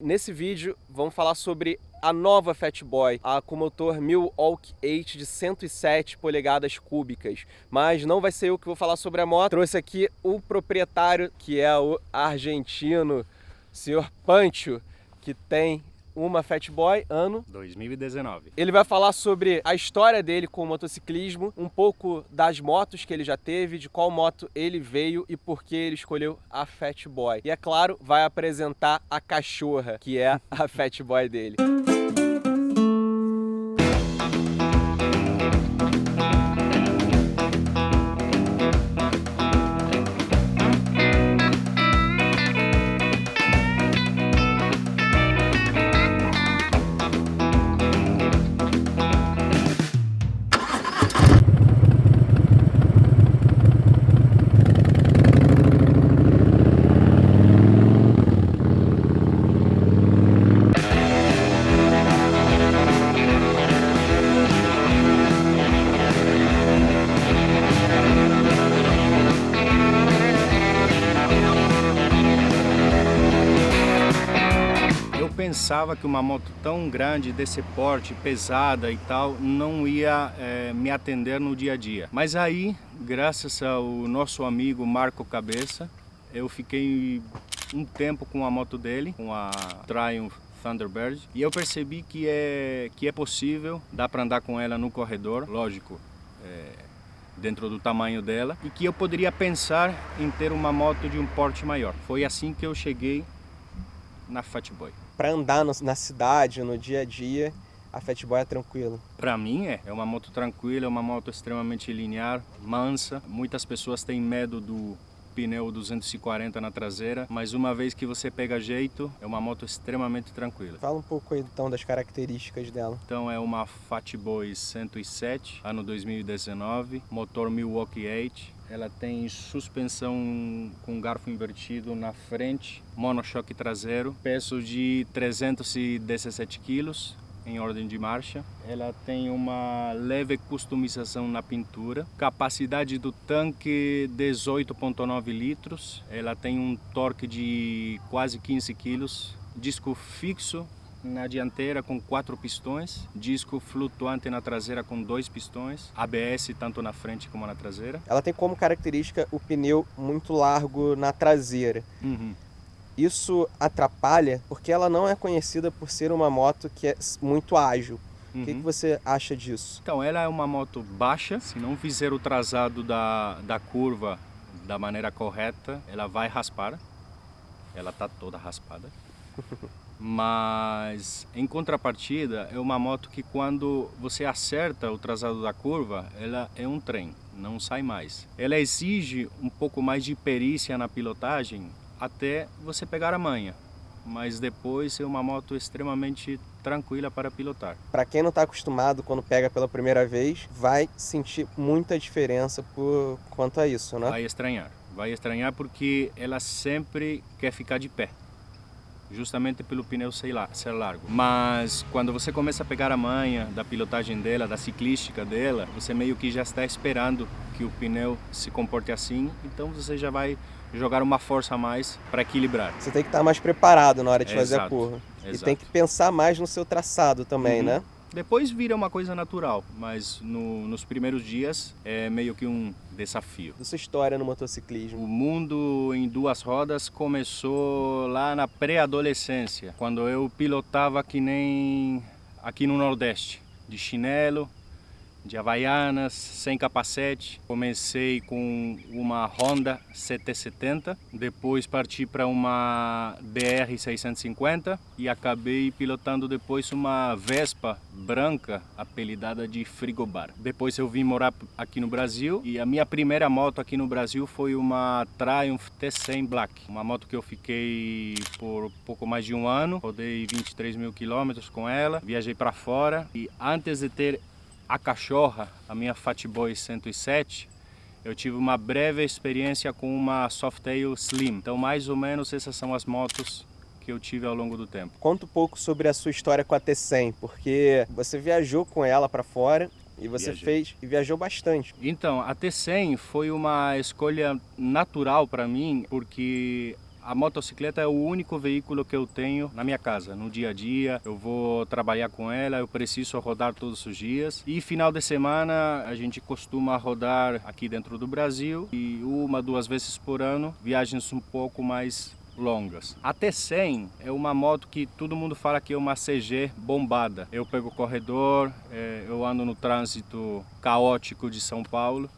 Nesse vídeo vamos falar sobre a nova Fatboy, a com motor Milwaukee 8 de 107 polegadas cúbicas. Mas não vai ser eu que vou falar sobre a moto. Trouxe aqui o proprietário, que é o argentino, senhor Pancho, que tem uma Fatboy ano 2019. Ele vai falar sobre a história dele com o motociclismo, um pouco das motos que ele já teve, de qual moto ele veio e por que ele escolheu a Fatboy. E é claro, vai apresentar a cachorra, que é a Fatboy dele. Pensava que uma moto tão grande, desse porte, pesada e tal, não ia me atender no dia a dia. Mas aí, graças ao nosso amigo Marco Cabeça, eu fiquei um tempo com a moto dele, com a Triumph Thunderbird, e eu percebi que é possível, dá para andar com ela no corredor, lógico, dentro do tamanho dela, e que eu poderia pensar em ter uma moto de um porte maior. Foi assim que eu cheguei na Fatboy. Para andar na cidade, no dia a dia, a Fatboy é tranquila? Para mim é uma moto tranquila, é uma moto extremamente linear, mansa. Muitas pessoas têm medo do pneu 240 na traseira, mas uma vez que você pega jeito, é uma moto extremamente tranquila. Fala um pouco aí então das características dela. Então é uma Fatboy 107, ano 2019, motor Milwaukee 8. Ela tem suspensão com garfo invertido na frente, monochoque traseiro, peso de 317 kg em ordem de marcha. Ela tem uma leve customização na pintura, capacidade do tanque 18,9 litros, ela tem um torque de quase 15 kg, disco fixo na dianteira com 4 pistões, disco flutuante na traseira com 2 pistões, ABS tanto na frente como na traseira. Ela tem como característica o pneu muito largo na traseira. Isso atrapalha porque ela não é conhecida por ser uma moto que é muito ágil. O que você acha disso? Então, ela é uma moto baixa, se não fizer o traçado da curva da maneira correta, ela vai raspar. Ela está toda raspada. Mas em contrapartida é uma moto que quando você acerta o traçado da curva, ela é um trem, não sai mais. Ela exige um pouco mais de perícia na pilotagem até você pegar a manha, mas depois é uma moto extremamente tranquila para pilotar. Para quem não está acostumado, quando pega pela primeira vez, vai sentir muita diferença quanto a isso, né? Vai estranhar porque ela sempre quer ficar de pé, justamente pelo pneu ser largo. Mas quando você começa a pegar a manha da pilotagem dela, da ciclística dela, você meio que já está esperando que o pneu se comporte assim, então você já vai jogar uma força a mais para equilibrar. Você tem que estar mais preparado na hora de fazer a curva. Exato. E tem que pensar mais no seu traçado também, né? Depois vira uma coisa natural, mas nos primeiros dias é meio que um desafio. Da sua história no motociclismo? O mundo em duas rodas começou lá na pré-adolescência, quando eu pilotava que nem aqui no Nordeste, de chinelo, de Havaianas, sem capacete. Comecei com uma Honda CT70, depois parti para uma BR 650 e acabei pilotando depois uma Vespa branca, apelidada de Frigobar. Depois eu vim morar aqui no Brasil e a minha primeira moto aqui no Brasil foi uma Triumph T100 Black, uma moto que eu fiquei por pouco mais de um ano, rodei 23 mil quilômetros com ela, viajei para fora e antes de ter a cachorra, a minha Fatboy 107, eu tive uma breve experiência com uma Softail Slim. Então, mais ou menos, essas são as motos que eu tive ao longo do tempo. Conta um pouco sobre a sua história com a T100, porque você viajou com ela para fora e você viajou bastante. Então, a T100 foi uma escolha natural para mim, porque A motocicleta é o único veículo que eu tenho na minha casa, no dia a dia. Eu vou trabalhar com ela, eu preciso rodar todos os dias. E final de semana a gente costuma rodar aqui dentro do Brasil e 1, 2 vezes por ano, viagens um pouco mais longas. A T100 é uma moto que todo mundo fala que é uma CG bombada. Eu pego o corredor, eu ando no trânsito caótico de São Paulo.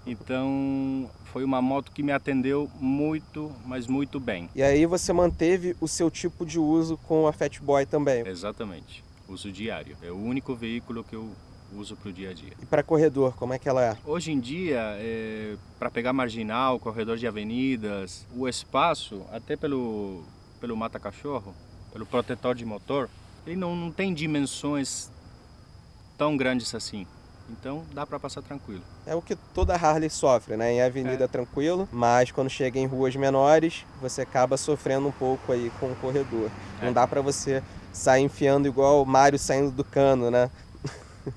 Então foi uma moto que me atendeu muito, mas muito bem. E aí você manteve o seu tipo de uso com a Fat Boy também? Exatamente, uso diário. É o único veículo que eu uso para o dia a dia. E para corredor, como é que ela é? Hoje em dia, para pegar marginal, corredor de avenidas, o espaço, até pelo mata-cachorro, pelo protetor de motor, ele não tem dimensões tão grandes assim. Então dá para passar tranquilo. É o que toda Harley sofre, né? Em avenida tranquilo, mas quando chega em ruas menores, você acaba sofrendo um pouco aí com o corredor. Não dá para você sair enfiando igual o Mario saindo do cano, né?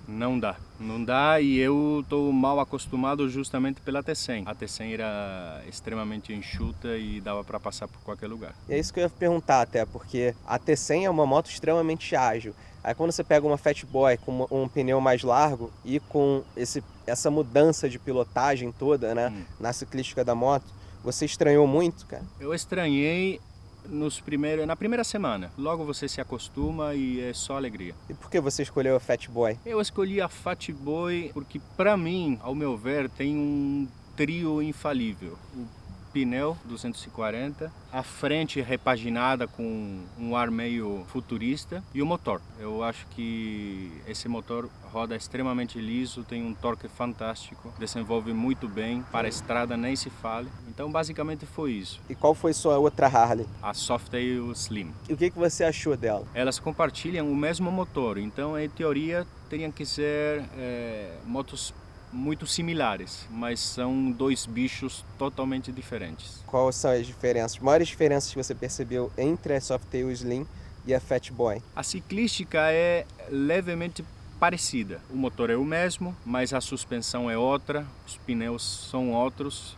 Não dá e eu estou mal acostumado justamente pela T100. A T100 era extremamente enxuta e dava para passar por qualquer lugar. E é isso que eu ia perguntar até, porque a T100 é uma moto extremamente ágil. Aí quando você pega uma Fat Boy com um pneu mais largo e com essa mudança de pilotagem toda, né, na ciclística da moto, você estranhou muito, cara? Eu estranhei na primeira semana. Logo você se acostuma e é só alegria. E por que você escolheu a Fat Boy? Eu escolhi a Fat Boy porque, para mim, ao meu ver, tem um trio infalível. O pneu 240, a frente repaginada com um ar meio futurista e o motor. Eu acho que esse motor roda extremamente liso, tem um torque fantástico, desenvolve muito bem, para a estrada nem se fale. Então basicamente foi isso. E qual foi sua outra Harley? A Softail Slim. E o que você achou dela? Elas compartilham o mesmo motor, então em teoria teriam que ser motos muito similares, mas são dois bichos totalmente diferentes. Quais são as diferenças, as maiores diferenças que você percebeu entre a Softail Slim e a Fat Boy? A ciclística é levemente parecida. O motor é o mesmo, mas a suspensão é outra, os pneus são outros.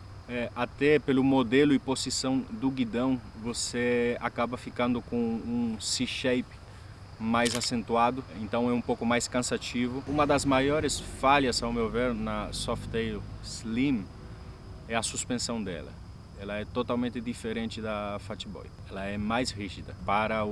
Até pelo modelo e posição do guidão, você acaba ficando com um C-shape mais acentuado, então é um pouco mais cansativo. Uma das maiores falhas, ao meu ver, na Softail Slim é a suspensão dela. Ela é totalmente diferente da Fat Boy. Ela é mais rígida. Para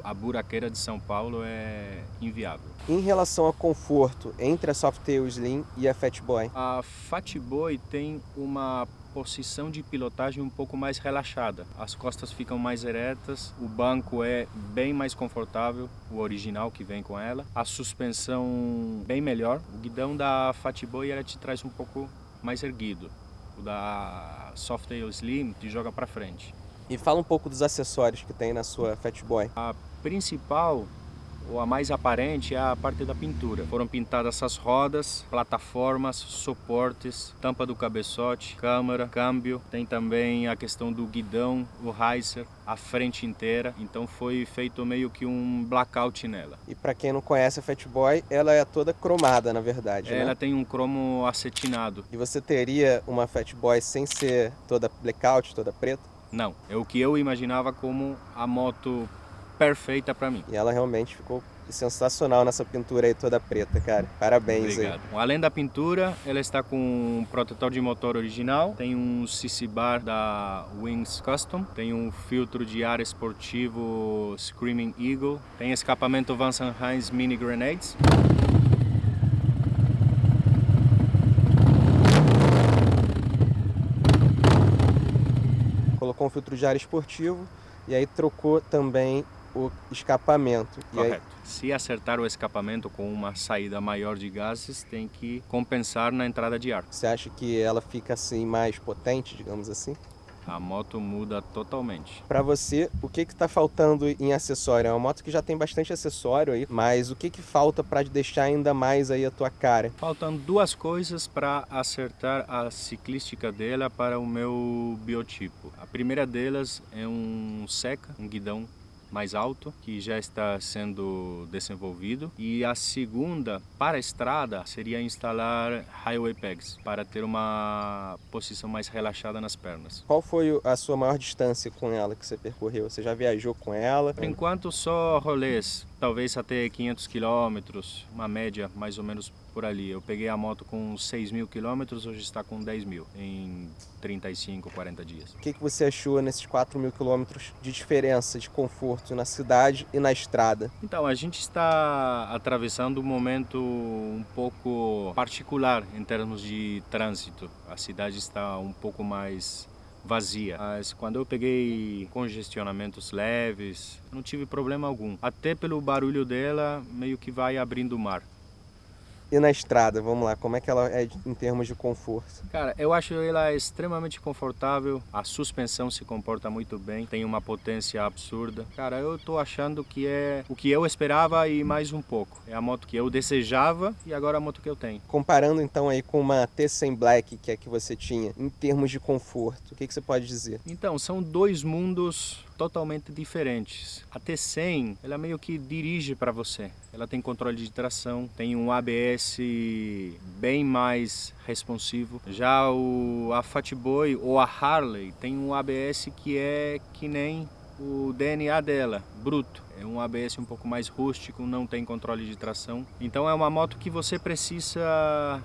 a buraqueira de São Paulo é inviável. Em relação ao conforto entre a Softail Slim e a Fat Boy? A Fat Boy tem uma posição de pilotagem um pouco mais relaxada. As costas ficam mais eretas, o banco é bem mais confortável, o original que vem com ela. A suspensão bem melhor. O guidão da Fat Boy ela te traz um pouco mais erguido. O da Softail Slim te joga para frente. E fala um pouco dos acessórios que tem na sua Fat Boy. A principal, ou a mais aparente, é a parte da pintura. Foram pintadas as rodas, plataformas, suportes, tampa do cabeçote, câmara, câmbio. Tem também a questão do guidão, o riser, a frente inteira. Então foi feito meio que um blackout nela. E para quem não conhece a Fat Boy, ela é toda cromada, na verdade, né? Ela tem um cromo acetinado. E você teria uma Fat Boy sem ser toda blackout, toda preta? Não, é o que eu imaginava como a moto perfeita para mim. E ela realmente ficou sensacional nessa pintura aí toda preta, cara. Parabéns. Obrigado. Aí. Além da pintura, ela está com um protetor de motor original, tem um CC bar da Wings Custom, tem um filtro de ar esportivo Screaming Eagle, tem escapamento Vance & Hines Mini Grenades. Colocou um filtro de ar esportivo e aí trocou também o escapamento. Correto. Se acertar o escapamento com uma saída maior de gases, tem que compensar na entrada de ar. Você acha que ela fica assim mais potente, digamos assim? A moto muda totalmente. Para você, o que está faltando em acessório? É uma moto que já tem bastante acessório aí, mas o que falta para deixar ainda mais aí a tua cara? Faltam duas coisas para acertar a ciclística dela para o meu biotipo. A primeira delas é um Seca, um guidão mais alto, que já está sendo desenvolvido. E a segunda, para a estrada, seria instalar highway pegs, para ter uma posição mais relaxada nas pernas. Qual foi a sua maior distância com ela que você percorreu? Você já viajou com ela? Por enquanto, só rolês, talvez até 500 quilômetros, uma média mais ou menos por ali. Eu peguei a moto com 6.000 quilômetros, hoje está com 10.000, em 35, 40 dias. O que você achou nesses 4.000 quilômetros de diferença de conforto na cidade e na estrada? Então, a gente está atravessando um momento um pouco particular em termos de trânsito. A cidade está um pouco mais vazia, mas quando eu peguei congestionamentos leves, não tive problema algum. Até pelo barulho dela, meio que vai abrindo o mar. E na estrada, vamos lá, como é que ela é em termos de conforto? Cara, eu acho ela extremamente confortável, a suspensão se comporta muito bem, tem uma potência absurda. Cara, eu tô achando que é o que eu esperava e mais um pouco. É a moto que eu desejava e agora a moto que eu tenho. Comparando então aí com uma T100 Black, que é a que você tinha, em termos de conforto, o que você pode dizer? Então, são dois mundos totalmente diferentes. A T100, ela meio que dirige para você. Ela tem controle de tração, tem um ABS bem mais responsivo. Já a Fatboy ou a Harley tem um ABS que é que nem o DNA dela, bruto. É um ABS um pouco mais rústico, não tem controle de tração. Então é uma moto que você precisa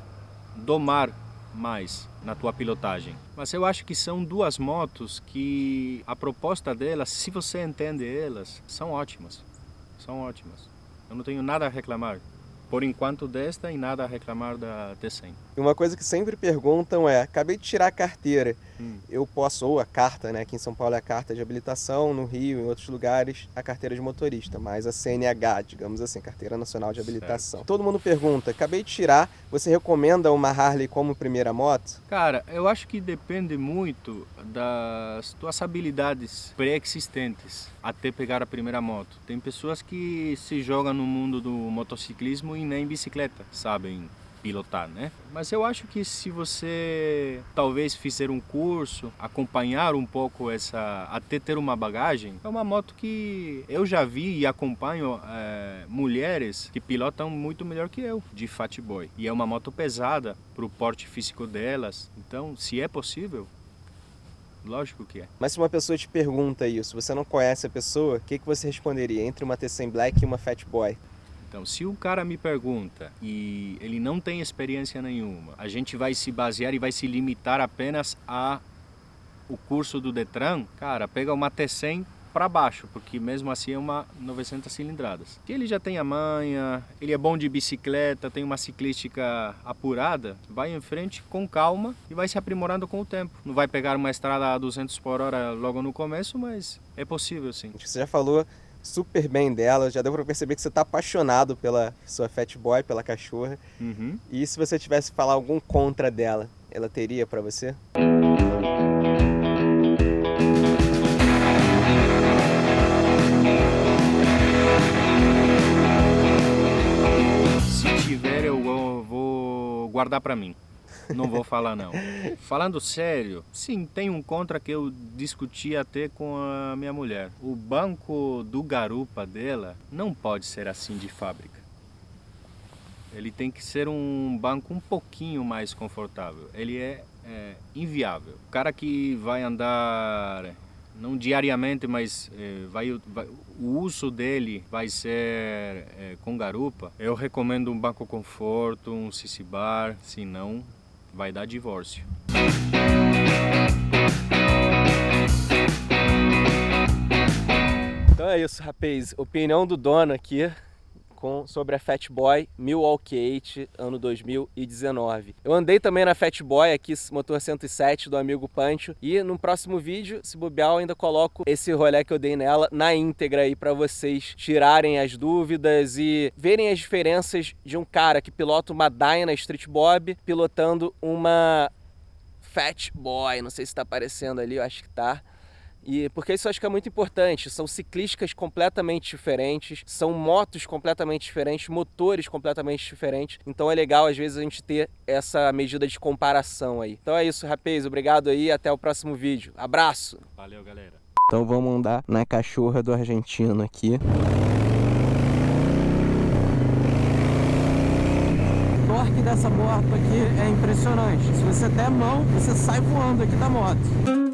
domar mais na tua pilotagem. Mas eu acho que são duas motos que a proposta delas, se você entende elas, são ótimas. São ótimas. Eu não tenho nada a reclamar. Por enquanto desta e nada a reclamar da T100. Uma coisa que sempre perguntam é, acabei de tirar a carteira, eu posso, ou a carta, né? Aqui em São Paulo é a carta de habilitação, no Rio, em outros lugares, a carteira de motorista, mas a CNH, digamos assim, Carteira Nacional de Habilitação. Certo. Todo mundo pergunta, acabei de tirar, você recomenda uma Harley como primeira moto? Cara, eu acho que depende muito das tuas habilidades pré-existentes até pegar a primeira moto. Tem pessoas que se jogam no mundo do motociclismo e nem bicicleta sabem pilotar, né? Mas eu acho que se você talvez fizer um curso, acompanhar um pouco até ter uma bagagem, é uma moto que eu já vi e acompanho mulheres que pilotam muito melhor que eu, de Fatboy. E é uma moto pesada para o porte físico delas, então se é possível, lógico que é. Mas se uma pessoa te pergunta isso, você não conhece a pessoa, o que você responderia entre uma T100 Black e uma Fatboy? Então, se o cara me pergunta e ele não tem experiência nenhuma, a gente vai se basear e vai se limitar apenas o curso do Detran, cara, pega uma T100 para baixo, porque mesmo assim é uma 900 cilindradas. Se ele já tem a manha, ele é bom de bicicleta, tem uma ciclística apurada, vai em frente com calma e vai se aprimorando com o tempo. Não vai pegar uma estrada a 200 por hora logo no começo, mas é possível sim. Você já falou super bem dela, já deu para perceber que você está apaixonado pela sua Fatboy, pela cachorra. E se você tivesse que falar algum contra dela, ela teria para você? Se tiver, eu vou guardar para mim. Não vou falar não. Falando sério, sim, tem um contra que eu discuti até com a minha mulher. O banco do garupa dela não pode ser assim de fábrica. Ele tem que ser um banco um pouquinho mais confortável. Ele é inviável. O cara que vai andar, não diariamente, mas o uso dele vai ser com garupa, eu recomendo um banco conforto, um CC bar, senão vai dar divórcio. Então é isso, rapaz. Opinião do dono aqui sobre a Fatboy Milwaukee 8, ano 2019. Eu andei também na Fatboy aqui, motor 107 do amigo Pancho, e no próximo vídeo, se bobear, eu ainda coloco esse rolê que eu dei nela na íntegra aí para vocês tirarem as dúvidas e verem as diferenças de um cara que pilota uma Dyna Street Bob pilotando uma Fatboy. Não sei se tá aparecendo ali, eu acho que tá. E porque isso eu acho que é muito importante, são ciclísticas completamente diferentes, são motos completamente diferentes, motores completamente diferentes, então é legal às vezes a gente ter essa medida de comparação aí. Então é isso, rapaz, obrigado aí, até o próximo vídeo. Abraço! Valeu, galera! Então vamos andar na cachorra do argentino aqui. O torque dessa moto aqui é impressionante. Se você der a mão, você sai voando aqui da moto.